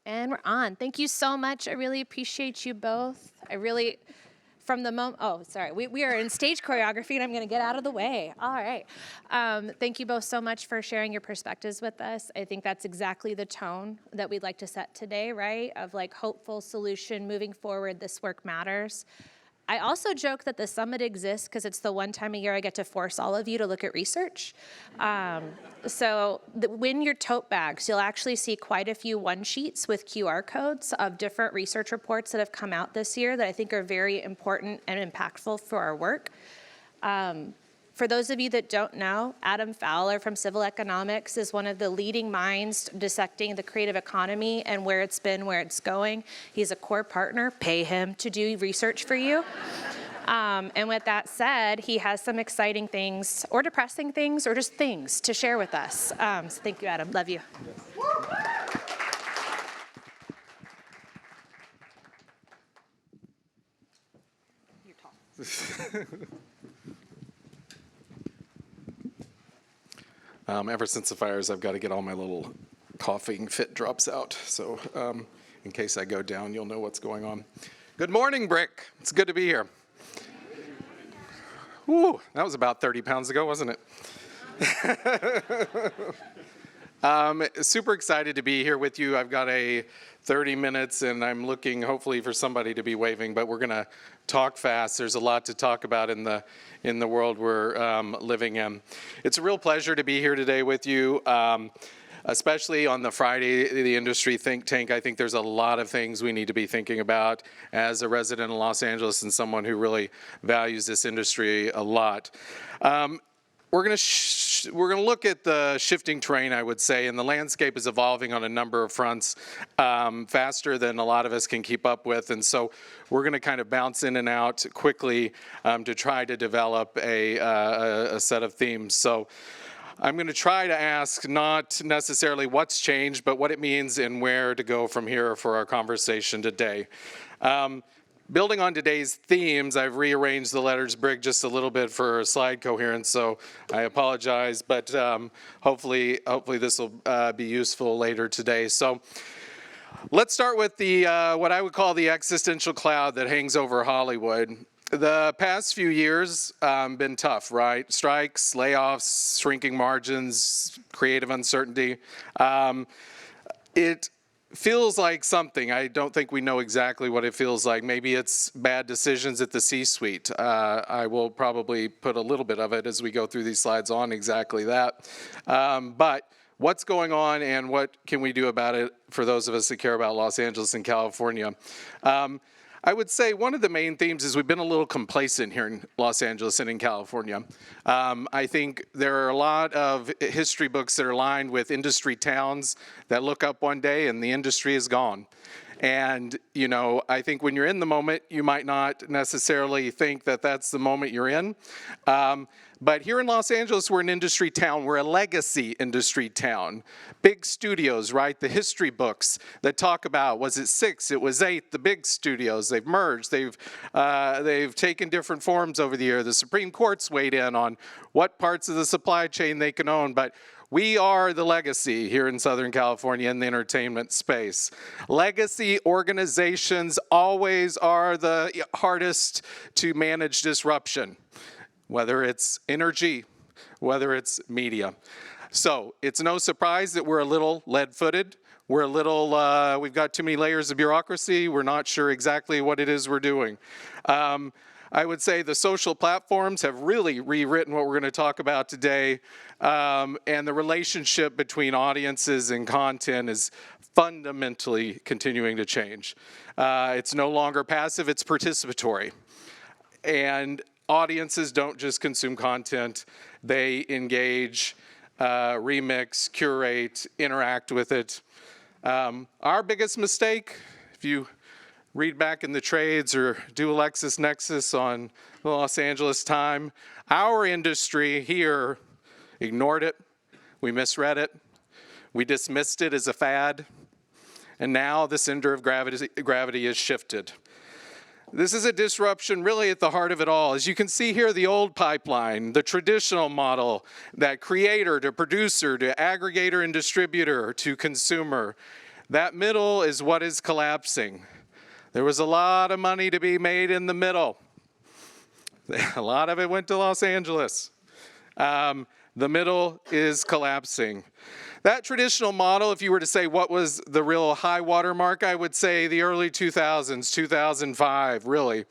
And we're on. Thank you so much. I really appreciate you both. From the moment, oh, sorry, we are in stage choreography and I'm gonna get out of the way. All right. Thank you both so much for sharing your perspectives with us. I think that's exactly the tone that we'd like to set today, right? Of like hopeful solution, moving forward, this work matters. I also joke that the summit exists because it's the one time a year I get to force all of you to look at research. Win your tote bags, you'll actually see quite a few one-sheets with QR codes of different research reports that have come out this year that I think are very important and impactful for our work. For those of you that don't know, Adam Fowler from Civil Economics is one of the leading minds dissecting the creative economy and where it's been, where it's going. He's a core partner. Pay him to do research for you. And with that said, he has some exciting things, or depressing things, or just things to share with us. So thank you, Adam. Love you. You're tall. Ever since the fires, I've got to get all my little coughing fit drops out. So in case I go down, you'll know what's going on. Good morning, BRIC. It's good to be here. Woo, that was about 30 pounds ago, wasn't it? Super excited to be here with you. I've got a 30 minutes and I'm looking hopefully for somebody to be waving, but we're gonna talk fast. There's a lot to talk about in the world we're living in. It's a real pleasure to be here today with you, especially on the Friday, the industry think tank. I think there's a lot of things we need to be thinking about as a resident in Los Angeles and someone who really values this industry a lot. We're gonna look at the shifting terrain, I would say, and the landscape is evolving on a number of fronts faster than a lot of us can keep up with, and so we're gonna kind of bounce in and out quickly to try to develop a set of themes. So I'm going to try to ask not necessarily what's changed, but what it means and where to go from here for our conversation today. Building on today's themes, I've rearranged the letters BRIC just a little bit for slide coherence, so I apologize, but hopefully this will be useful later today. So let's start with the what I would call the existential cloud that hangs over Hollywood. The past few years been tough, right? Strikes, layoffs, shrinking margins, creative uncertainty. It feels like something. I don't think we know exactly what it feels like. Maybe it's bad decisions at the C-suite. I will probably put a little bit of it as we go through these slides on exactly that. But what's going on and what can we do about it for those of us that care about Los Angeles and California? I would say one of the main themes is we've been a little complacent here in Los Angeles and in California. I think there are a lot of history books that are lined with industry towns that look up one day and the industry is gone. And, you know, I think when you're in the moment, you might not necessarily think that that's the moment you're in. But here in Los Angeles, we're an industry town. We're a legacy industry town. Big studios, right? The history books that talk about, was it 6? It was 8. The big studios, they've merged. They've taken different forms over the year. The Supreme Court's weighed in on what parts of the supply chain they can own. But we are the legacy here in Southern California in the entertainment space. Legacy organizations always are the hardest to manage disruption, whether it's energy, whether it's media. So it's no surprise that we're a little lead-footed. We're a little, we've got too many layers of bureaucracy. We're not sure exactly what it is we're doing. I would say the social platforms have really rewritten what we're going to talk about today, and the relationship between audiences and content is fundamentally continuing to change. It's no longer passive, it's participatory. And audiences don't just consume content, they engage, remix, curate, interact with it. Our biggest mistake, if you read back in the trades or do a LexisNexis on the Los Angeles Times, our industry here ignored it, we misread it, we dismissed it as a fad, and now the center of gravity is shifted. This is a disruption really at the heart of it all. As you can see here, the old pipeline, the traditional model, that creator to producer to aggregator and distributor to consumer, That middle is what is collapsing. There was a lot of money to be made in the middle. A lot of it went to Los Angeles. The middle is collapsing. That traditional model, if you were to say what was the real high water mark, I would say the early 2000s, 2005, really.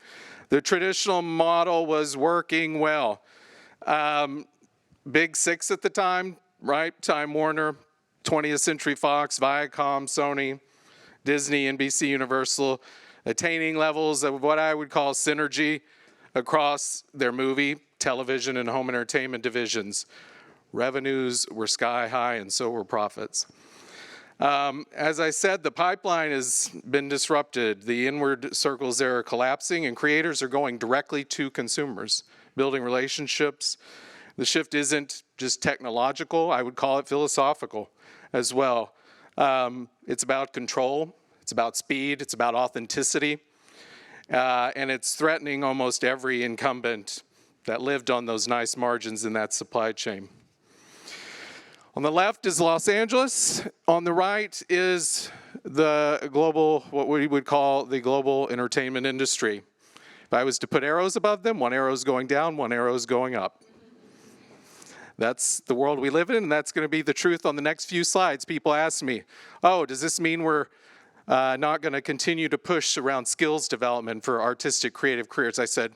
The traditional model was working well. Big Six at the time, right? Time Warner, 20th Century Fox, Viacom, Sony, Disney, NBC, Universal, attaining levels of what I would call synergy across their movie, television, and home entertainment divisions. Revenues were sky high, and so were profits. As I said, the pipeline has been disrupted. The inward circles there are collapsing, and creators are going directly to consumers, building relationships. The shift isn't just technological, I would call it philosophical as well. It's about control, it's about speed, it's about authenticity, and it's threatening almost every incumbent that lived on those nice margins in that supply chain. On the left is Los Angeles. On the right is the global, what we would call the global entertainment industry. If I was to put arrows above them, one arrow is going down, one arrow is going up. That's the world we live in, and that's going to be the truth on the next few slides. People ask me, oh, does this mean we're not going to continue to push around skills development for artistic, creative careers? I said,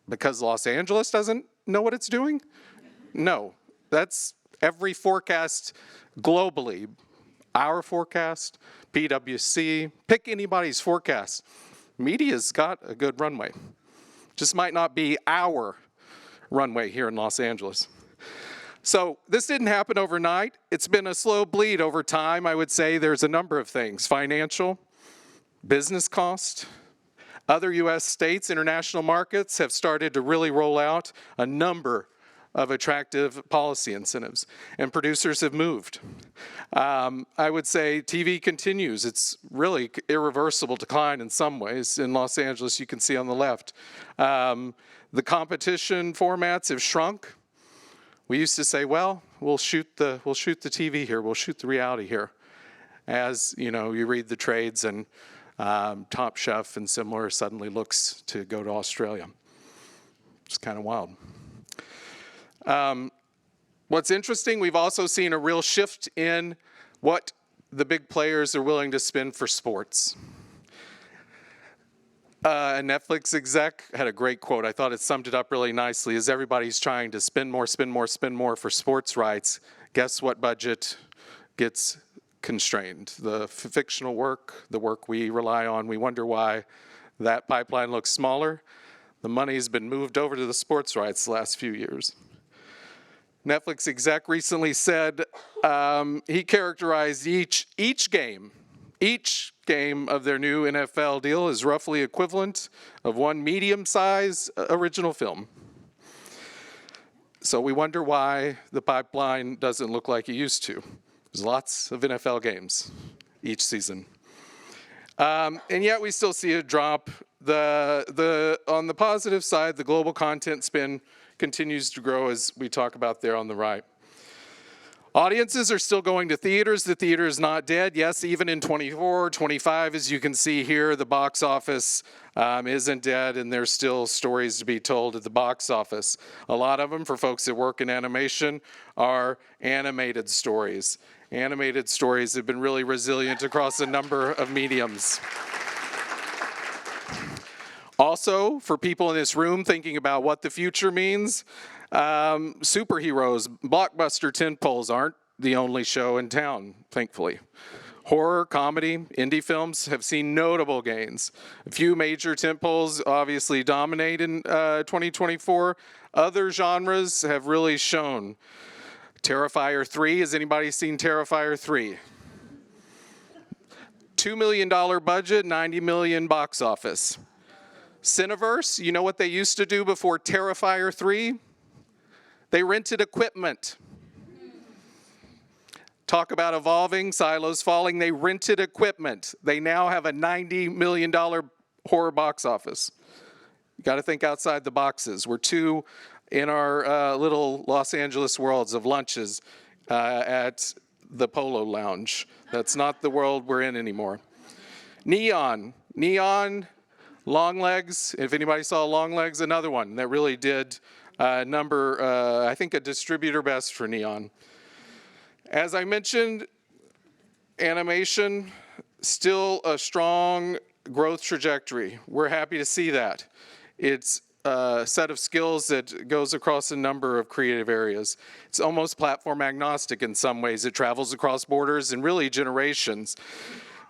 because Los Angeles doesn't know what it's doing? No, that's every forecast globally. Our forecast, PwC, pick anybody's forecast. Media's got a good runway. Just might not be our runway here in Los Angeles. So this didn't happen overnight. It's been a slow bleed over time. I would say there's a number of things: financial, business cost. Other U.S. states, international markets have started to really roll out a number of attractive policy incentives, and producers have moved. I would say TV continues. It's really irreversible decline in some ways. In Los Angeles, you can see on the left. The competition formats have shrunk. We used to say, well, we'll shoot the TV here, we'll shoot the reality here. As you know, you read the trades, and Top Chef and similar suddenly looks to go to Australia. It's kind of wild. What's interesting, we've also seen a real shift in what the big players are willing to spend for sports. A Netflix exec had a great quote. I thought it summed it up really nicely. As everybody's trying to spend more for sports rights, guess what budget gets constrained? The fictional work, the work we rely on. We wonder why that pipeline looks smaller. The money's been moved over to the sports rights the last few years. Netflix exec recently said he characterized each game of their new NFL deal is roughly equivalent of one medium-sized original film. So we wonder why the pipeline doesn't look like it used to. There's lots of NFL games each season. And yet we still see a drop. On the positive side, the global content spend continues to grow, as we talk about there on the right. Audiences are still going to theaters. The theater is not dead. Yes, even in 24, 25, as you can see here, the box office isn't dead, and there's still stories to be told at the box office. A lot of them, for folks that work in animation, are animated stories. Animated stories have been really resilient across a number of mediums. Also, for people in this room thinking about what the future means, superheroes, blockbuster tentpoles aren't the only show in town, thankfully. Horror, comedy, indie films have seen notable gains. A few major tentpoles obviously dominate in 2024. Other genres have really shown. Terrifier 3, has anybody seen Terrifier 3? $2 million budget, 90 million box office. Cineverse, you know what they used to do before Terrifier 3? They rented equipment. Talk about evolving, silos falling. They rented equipment. They now have a $90 million horror box office. You got to think outside the boxes. We're two in our little Los Angeles worlds of lunches at the Polo Lounge. That's not the world we're in anymore. Neon, long legs. If anybody saw long legs, another one that really did I think a distributor best for Neon. As I mentioned, animation, still a strong growth trajectory. We're happy to see that. It's a set of skills that goes across a number of creative areas. It's almost platform agnostic in some ways. It travels across borders and really generations.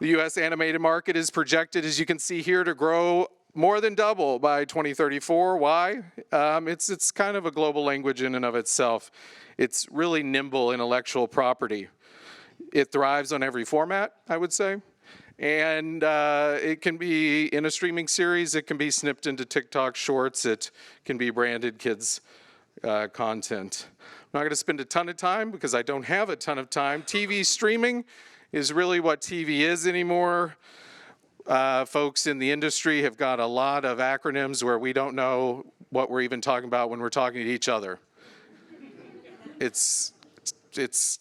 The U.S. animated market is projected, as you can see here, to grow more than double by 2034. Why? It's kind of a global language in and of itself. It's really nimble intellectual property. It thrives on every format, I would say. And it can be in a streaming series, it can be snipped into TikTok shorts, it can be branded kids content. I'm not gonna spend a ton of time because I don't have a ton of time. TV streaming is really what TV is anymore. Folks in the industry have got a lot of acronyms where we don't know what we're even talking about when we're talking to each other. It's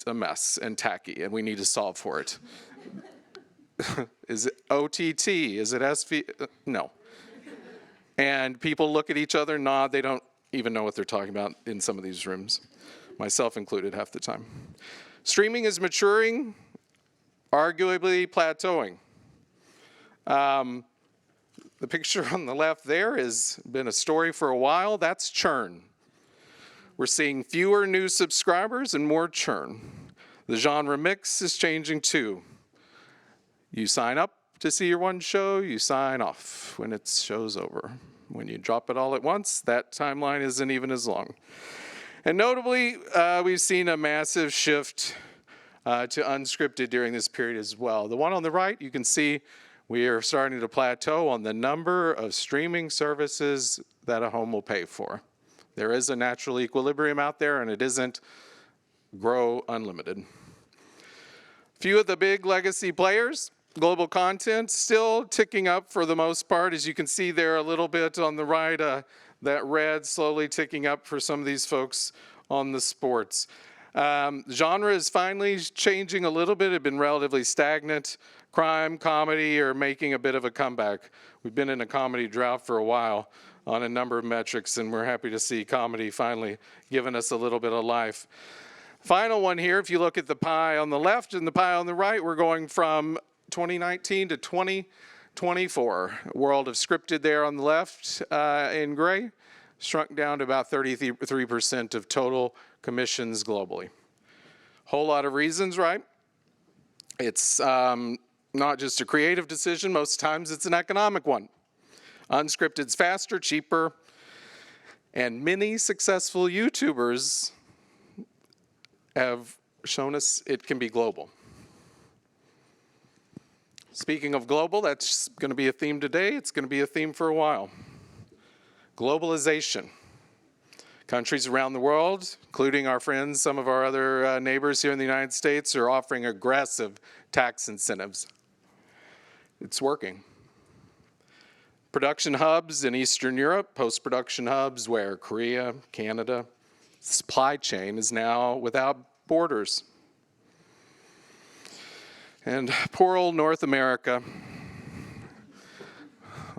a mess and tacky, and we need to solve for it. Is it OTT? Is it SV? No. And people look at each other, nod, they don't even know what they're talking about in some of these rooms, myself included half the time. Streaming is maturing, arguably plateauing. The picture on the left there has been a story for a while. That's churn. We're seeing fewer new subscribers and more churn. The genre mix is changing too. You sign up to see your one show, you sign off when its show's over. When you drop it all at once, that timeline isn't even as long. And notably, we've seen a massive shift to unscripted during this period as well. The one on the right, you can see we are starting to plateau on the number of streaming services that a home will pay for. There is a natural equilibrium out there, and it isn't grow unlimited. Few of the big legacy players, global content, still ticking up for the most part. As you can see there a little bit on the right, that red slowly ticking up for some of these folks on the sports. Genre is finally changing a little bit. It had been relatively stagnant. Crime, comedy are making a bit of a comeback. We've been in a comedy drought for a while on a number of metrics, and we're happy to see comedy finally giving us a little bit of life. Final one here, if you look at the pie on the left and the pie on the right, we're going from 2019 to 2024. World of scripted there on the left in gray, shrunk down to about 33% of total commissions globally. Whole lot of reasons, right? It's not just a creative decision, most times it's an economic one. Unscripted's faster, cheaper, and many successful YouTubers have shown us it can be global. Speaking of global, that's going to be a theme today. It's going to be a theme for a while. Globalization. Countries around the world, including our friends, some of our other neighbors here in the United States, are offering aggressive tax incentives. It's working. Production hubs in Eastern Europe, post-production hubs where Korea, Canada, supply chain is now without borders. And poor old North America,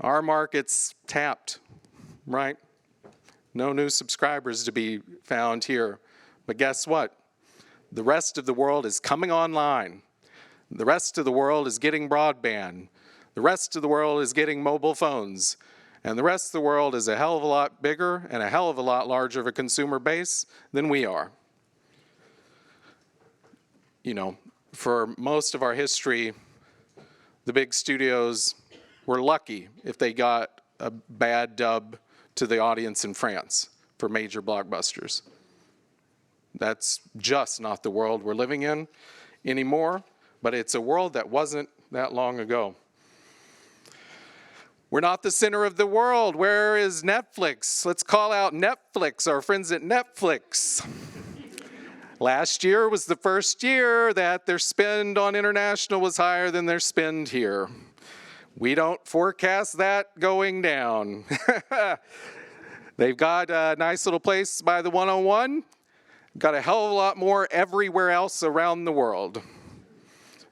our market's tapped, right? No new subscribers to be found here. But guess what? The rest of the world is coming online. The rest of the world is getting broadband. The rest of the world is getting mobile phones. And the rest of the world is a hell of a lot bigger and a hell of a lot larger of a consumer base than we are. You know, for most of our history, the big studios were lucky if they got a bad dub to the audience in France for major blockbusters. That's just not the world we're living in anymore, but it's a world that wasn't that long ago. We're not the center of the world. Where is Netflix? Let's call out Netflix, our friends at Netflix. Last year was the first year that their spend on international was higher than their spend here. We don't forecast that going down. They've got a nice little place by the 101. Got a hell of a lot more everywhere else around the world.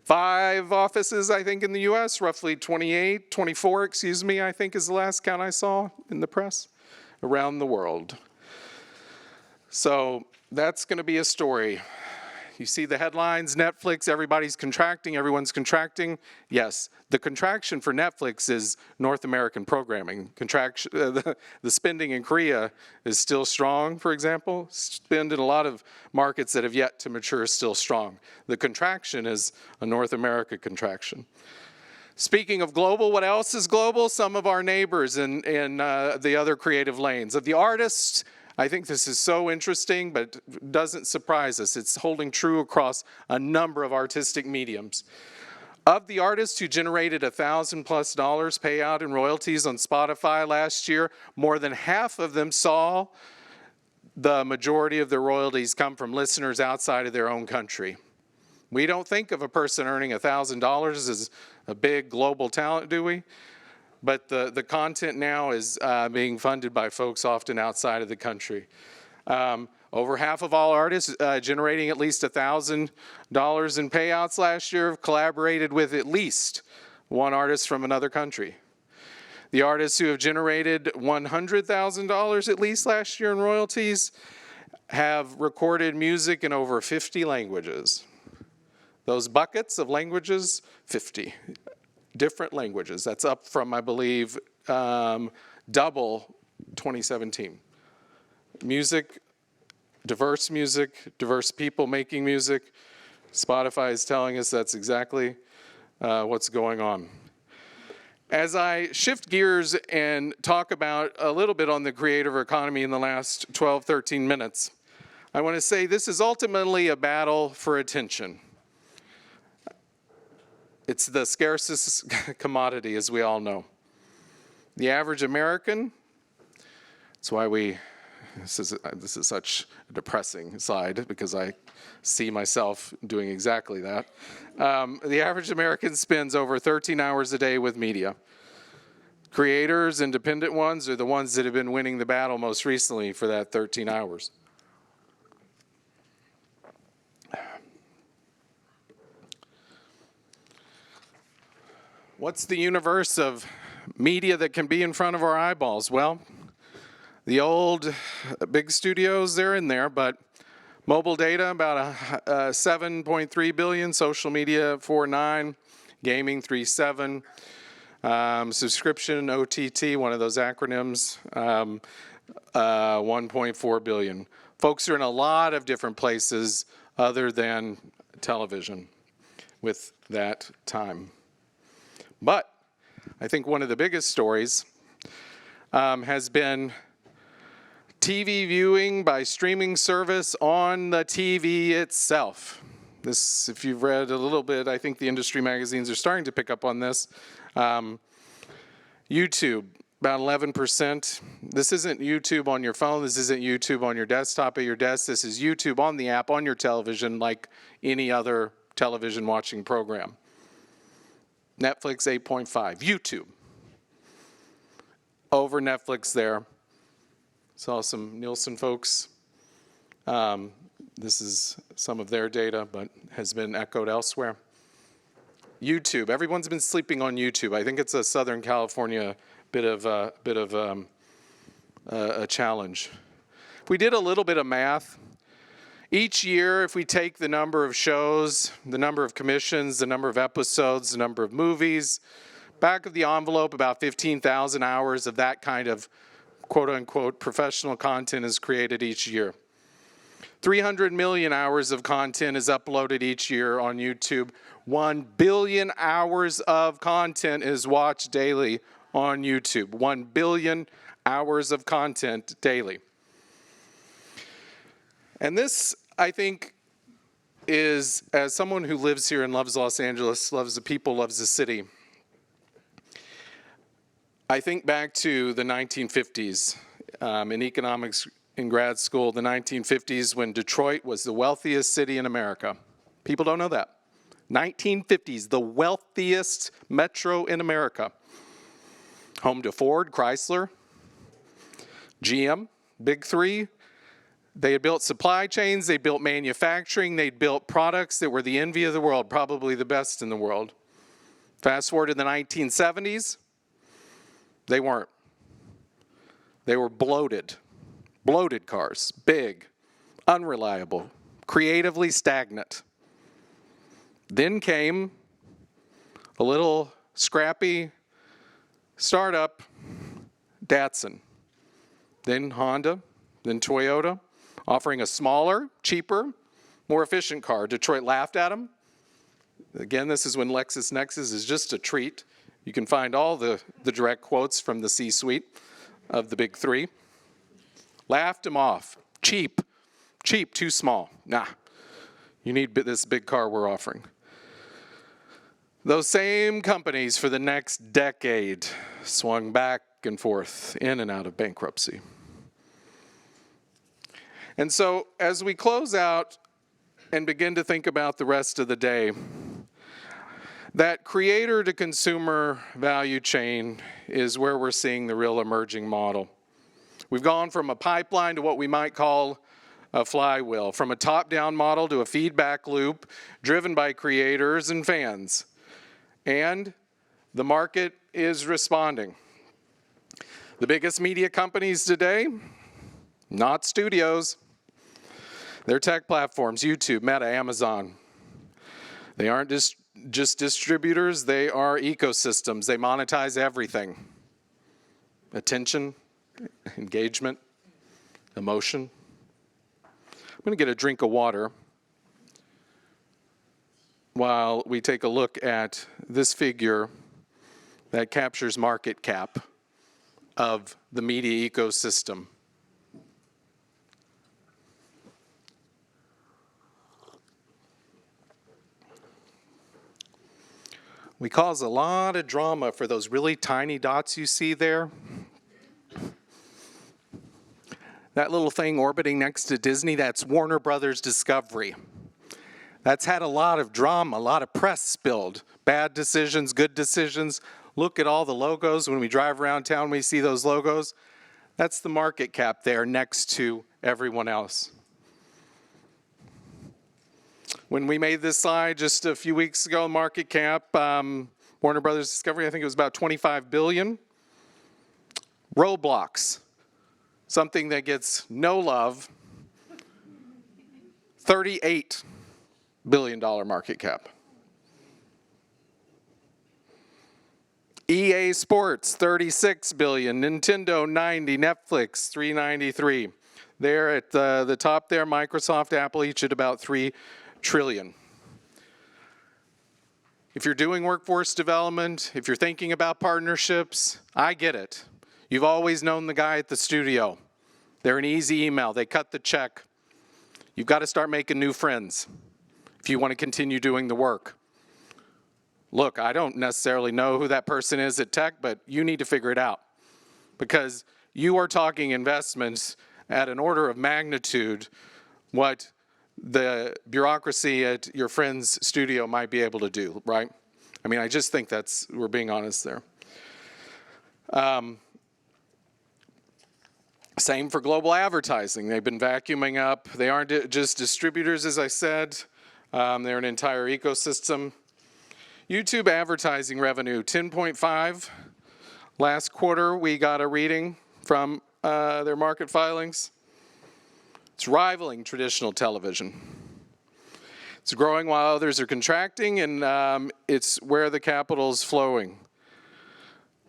5 offices, I think, in the US, roughly 24, excuse me, I think is the last count I saw in the press, around the world. So that's going to be a story. You see the headlines, Netflix, everybody's contracting, everyone's contracting. Yes, the contraction for Netflix is North American programming. Contraction, the spending in Korea is still strong, for example. Spend in a lot of markets that have yet to mature is still strong. The contraction is a North America contraction. Speaking of global, what else is global? Some of our neighbors in the other creative lanes. Of the artists, I think this is so interesting, but it doesn't surprise us. It's holding true across a number of artistic mediums. Of the artists who generated $1,000+ payout in royalties on Spotify last year, more than half of them saw the majority of their royalties come from listeners outside of their own country. We don't think of a person earning $1,000 as a big global talent, do we? But the content now is being funded by folks often outside of the country. Over half of all artists generating at least $1,000 in payouts last year have collaborated with at least one artist from another country. The artists who have generated $100,000 at least last year in royalties have recorded music in over 50 languages. Those buckets of languages, 50. Different languages. That's up from, I believe, double 2017. Music, diverse people making music. Spotify is telling us that's exactly what's going on. As I shift gears and talk about a little bit on the creative economy in the last 12, 13 minutes, I want to say this is ultimately a battle for attention. It's the scarcest commodity, as we all know. The average American, that's why this is such a depressing slide, because I see myself doing exactly that. The average American spends over 13 hours a day with media. Creators, independent ones, are the ones that have been winning the battle most recently for that 13 hours. What's the universe of media that can be in front of our eyeballs? Well, the old big studios, they're in there, but mobile data, about 7.3 billion, social media, 4.9, gaming, 3.7, subscription, OTT, one of those acronyms, 1.4 billion. Folks are in a lot of different places other than television with that time. But I think one of the biggest stories has been TV viewing by streaming service on the TV itself. This, if you've read a little bit, I think the industry magazines are starting to pick up on this. YouTube, about 11%. This isn't YouTube on your phone. This isn't YouTube on your desktop at your desk. This is YouTube on the app on your television, like any other television watching program. Netflix, 8.5. YouTube. Over Netflix there. Saw some Nielsen folks. This is some of their data, but has been echoed elsewhere. YouTube. Everyone's been sleeping on YouTube. I think it's a Southern California bit of a challenge. If we did a little bit of math, each year, if we take the number of shows, the number of commissions, the number of episodes, the number of movies, back of the envelope, about 15,000 hours of that kind of quote-unquote professional content is created each year. 300 million hours of content is uploaded each year on YouTube. 1 billion hours of content is watched daily on YouTube. 1 billion hours of content daily. And this, I think, is, as someone who lives here and loves Los Angeles, loves the people, loves the city, I think back to the 1950s in economics in grad school, the 1950s when Detroit was the wealthiest city in America. People don't know that. 1950s, the wealthiest metro in America. Home to Ford, Chrysler, GM, Big Three. They had built supply chains, they built manufacturing, they'd built products that were the envy of the world, probably the best in the world. Fast forward to the 1970s, they weren't. They were bloated cars, big, unreliable, creatively stagnant. Then came a little scrappy startup, Datsun. Then Honda, then Toyota, offering a smaller, cheaper, more efficient car. Detroit laughed at them. Again, this is when LexisNexis is just a treat. You can find all the direct quotes from the C-suite of the big three. Laughed them off. Cheap, too small. Nah, you need this big car we're offering. Those same companies for the next decade swung back and forth, in and out of bankruptcy. And so as we close out and begin to think about the rest of the day, that creator to consumer value chain is where we're seeing the real emerging model. We've gone from a pipeline to what we might call a flywheel, from a top-down model to a feedback loop driven by creators and fans. And the market is responding. The biggest media companies today, not studios. They're tech platforms, YouTube, Meta, Amazon. They aren't just distributors, they are ecosystems. They monetize everything. Attention, engagement, emotion. I'm going to get a drink of water while we take a look at this figure that captures market cap of the media ecosystem. We cause a lot of drama for those really tiny dots you see there. That little thing orbiting next to Disney, that's Warner Brothers Discovery. That's had a lot of drama, a lot of press spilled. Bad decisions, good decisions. Look at all the logos. When we drive around town, we see those logos. That's the market cap there next to everyone else. When we made this slide just a few weeks ago, market cap, Warner Brothers Discovery, I think it was about $25 billion. Roblox, something that gets no love, $38 billion market cap. EA Sports, $36 billion. Nintendo, $90. Netflix, $393. There at the top there, Microsoft, Apple, each at about $3 trillion. If you're doing workforce development, if you're thinking about partnerships, I get it. You've always known the guy at the studio. They're an easy email. They cut the check. You've got to start making new friends if you want to continue doing the work. Look, I don't necessarily know who that person is at tech, but you need to figure it out because you are talking investments at an order of magnitude what the bureaucracy at your friend's studio might be able to do, right? I mean, I just think we're being honest there. Same for global advertising. They've been vacuuming up. They aren't just distributors, as I said. They're an entire ecosystem. YouTube advertising revenue, 10.5. Last quarter, we got a reading from their market filings. It's rivaling traditional television. It's growing while others are contracting, and it's where the capital is flowing.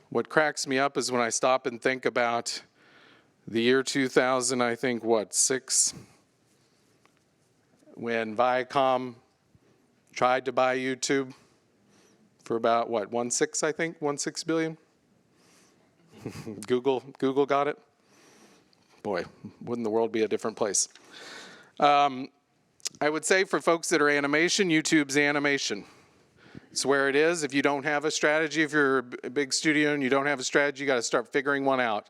What cracks me up is when I stop and think about the year 2000, I think, six? When Viacom tried to buy YouTube for about, 1.6, I think? 1.6 billion? Google got it? Boy, wouldn't the world be a different place? I would say for folks that are animation, YouTube's animation. It's where it is. If you don't have a strategy, if you're a big studio and you don't have a strategy, you got to start figuring one out.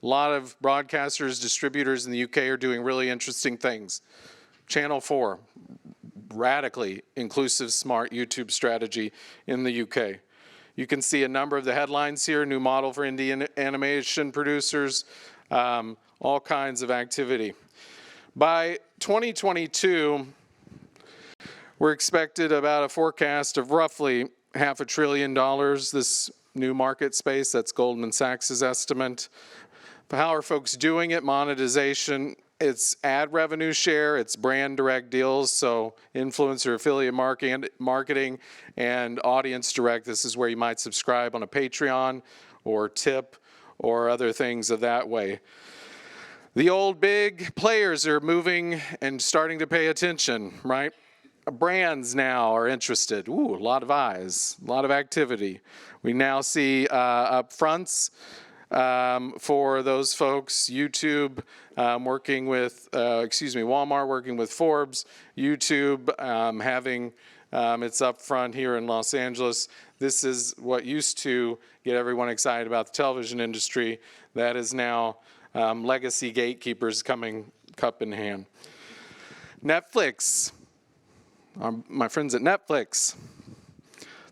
A lot of broadcasters, distributors in the UK are doing really interesting things. Channel 4, radically inclusive, smart YouTube strategy in the UK. You can see a number of the headlines here, new model for indie animation producers, all kinds of activity. By 2022, we're expected about a forecast of roughly $500 billion, this new market space. That's Goldman Sachs' estimate. How are folks doing it? Monetization, it's ad revenue share, it's brand direct deals, so influencer affiliate marketing and audience direct. This is where you might subscribe on a Patreon or tip or other things of that way. The old big players are moving and starting to pay attention, right? Brands now are interested. Ooh, a lot of eyes, a lot of activity. We now see upfronts for those folks. YouTube working with, Walmart working with Forbes. YouTube having its upfront here in Los Angeles. This is what used to get everyone excited about the television industry. That is now legacy gatekeepers coming cup in hand. Netflix. My friends at Netflix,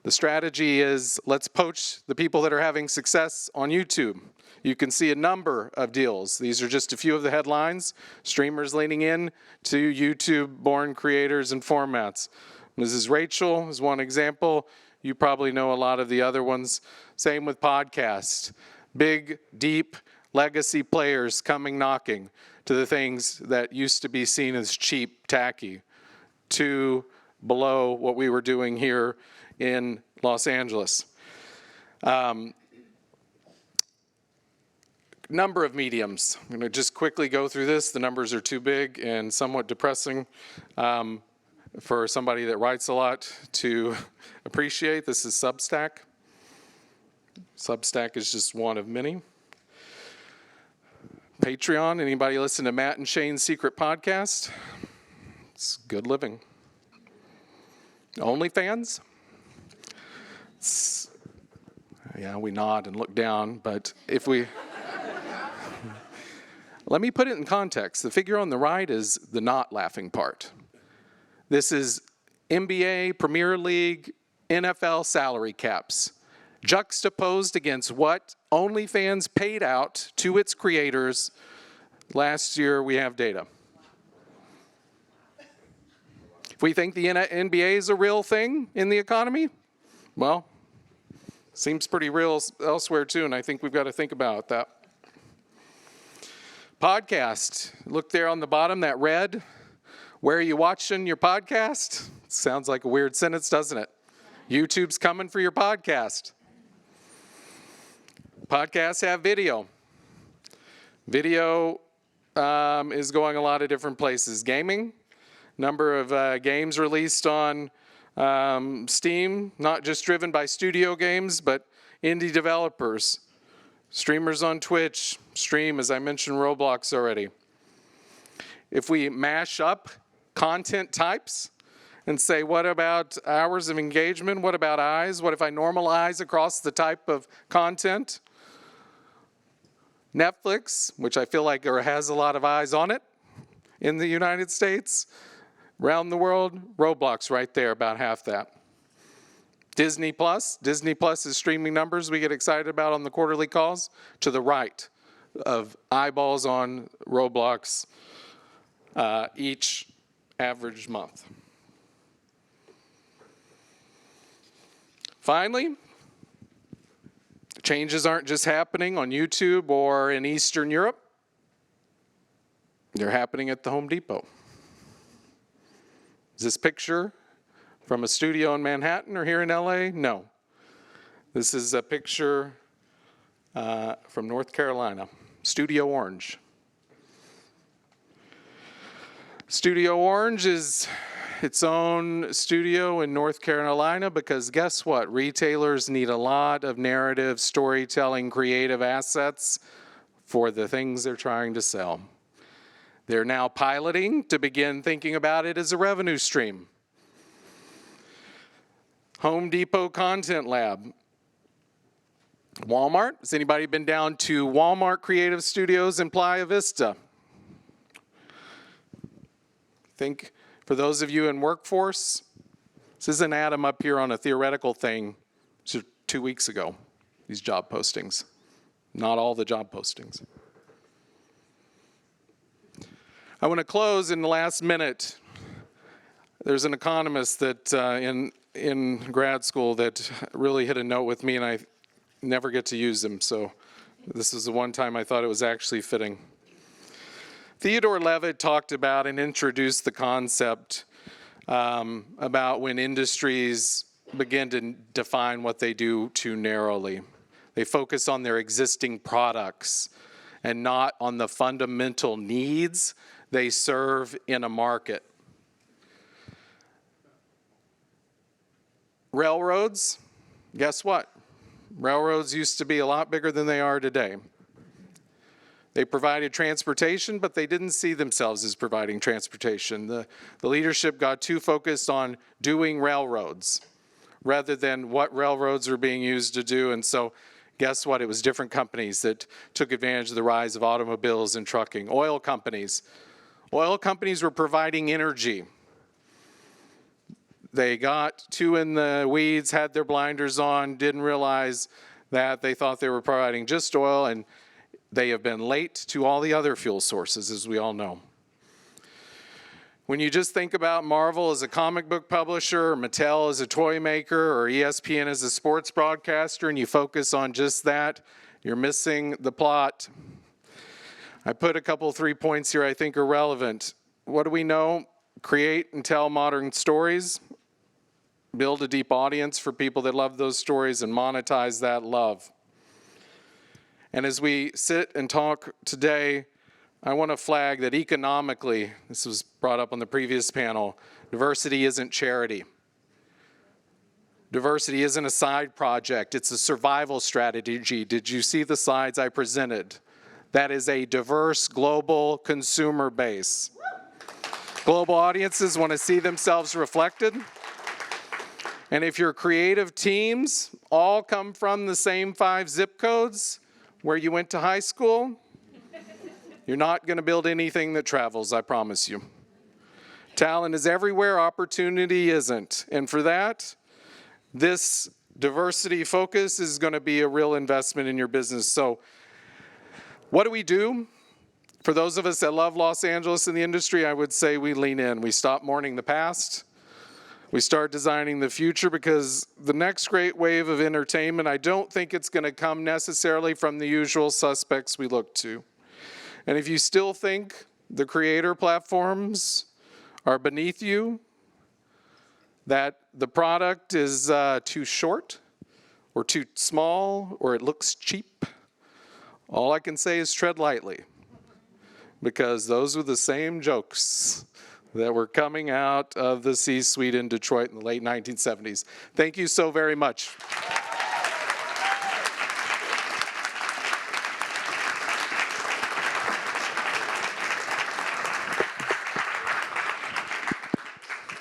the strategy is let's poach the people that are having success on YouTube. You can see a number of deals. These are just a few of the headlines. Streamers leaning in to YouTube-born creators and formats. Mrs. Rachel is one example. You probably know a lot of the other ones. Same with podcasts. Big, deep, legacy players coming knocking to the things that used to be seen as cheap, tacky, to below what we were doing here in Los Angeles. Number of mediums. I'm going to just quickly go through this. The numbers are too big and somewhat depressing for somebody that writes a lot to appreciate. This is Substack. Substack is just one of many. Patreon. Anybody listen to Matt and Shane's Secret Podcast? It's good living. OnlyFans? Yeah, we nod and look down, but if we... Let me put it in context. The figure on the right is the not laughing part. This is NBA, Premier League, NFL salary caps, juxtaposed against what OnlyFans paid out to its creators. Last year, we have data. If we think the NBA is a real thing in the economy, well, seems pretty real elsewhere too, and I think we've got to think about that. Podcast. Look there on the bottom, that red. Where are you watching your podcast? Sounds like a weird sentence, doesn't it? YouTube's coming for your podcast. Podcasts have video. Video is going a lot of different places. Gaming. Number of games released on Steam, not just driven by studio games, but indie developers. Streamers on Twitch, stream, as I mentioned, Roblox already. If we mash up content types and say, what about hours of engagement? What about eyes? What if I normalize across the type of content? Netflix, which I feel like has a lot of eyes on it in the United States. Around the world, Roblox right there, about half that. Disney Plus's streaming numbers we get excited about on the quarterly calls, to the right of eyeballs on Roblox each average month. Finally, changes aren't just happening on YouTube or in Eastern Europe. They're happening at the Home Depot. Is this picture from a studio in Manhattan or here in LA? No. This is a picture from North Carolina, Studio Orange. Studio Orange is its own studio in North Carolina because guess what? Retailers need a lot of narrative, storytelling, creative assets for the things they're trying to sell. They're now piloting to begin thinking about it as a revenue stream. Home Depot Content Lab. Walmart. Has anybody been down to Walmart Creative Studios in Playa Vista? Think for those of you in workforce, this isn't Adam up here on a theoretical thing 2 weeks ago, these job postings. Not all the job postings. I want to close in the last minute. There's an economist that in grad school that really hit a note with me, and I never get to use him, so this is the one time I thought it was actually fitting. Theodore Levitt talked about and introduced the concept about when industries begin to define what they do too narrowly. They focus on their existing products and not on the fundamental needs they serve in a market. Railroads, guess what? Railroads used to be a lot bigger than they are today. They provided transportation, but they didn't see themselves as providing transportation. The leadership got too focused on doing railroads rather than what railroads were being used to do. And so guess what? It was different companies that took advantage of the rise of automobiles and trucking. Oil companies. Oil companies were providing energy. They got too in the weeds, had their blinders on, didn't realize that they thought they were providing just oil, and they have been late to all the other fuel sources, as we all know. When you just think about Marvel as a comic book publisher, or Mattel as a toy maker, or ESPN as a sports broadcaster, and you focus on just that, you're missing the plot. I put a couple 3 points here I think are relevant. What do we know? Create and tell modern stories. Build a deep audience for people that love those stories and monetize that love. And as we sit and talk today, I want to flag that economically, this was brought up on the previous panel, diversity isn't charity. Diversity isn't a side project, it's a survival strategy. Did you see the slides I presented? That is a diverse global consumer base. Global audiences want to see themselves reflected. And if your creative teams all come from the same 5 zip codes where you went to high school, you're not going to build anything that travels, I promise you. Talent is everywhere, opportunity isn't. And for that, this diversity focus is going to be a real investment in your business. So what do we do? For those of us that love Los Angeles in the industry, I would say we lean in. We stop mourning the past. We start designing the future, because the next great wave of entertainment, I don't think it's going to come necessarily from the usual suspects we look to. And if you still think the creator platforms are beneath you, that the product is too short or too small or it looks cheap, all I can say is tread lightly, because those were the same jokes that were coming out of the C-suite in Detroit in the late 1970s. Thank you so very much.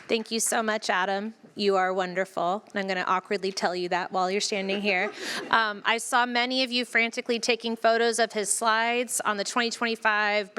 Thank you so much, Adam. You are wonderful. And I'm going to awkwardly tell you that while you're standing here. I saw many of you frantically taking photos of his slides on the 2025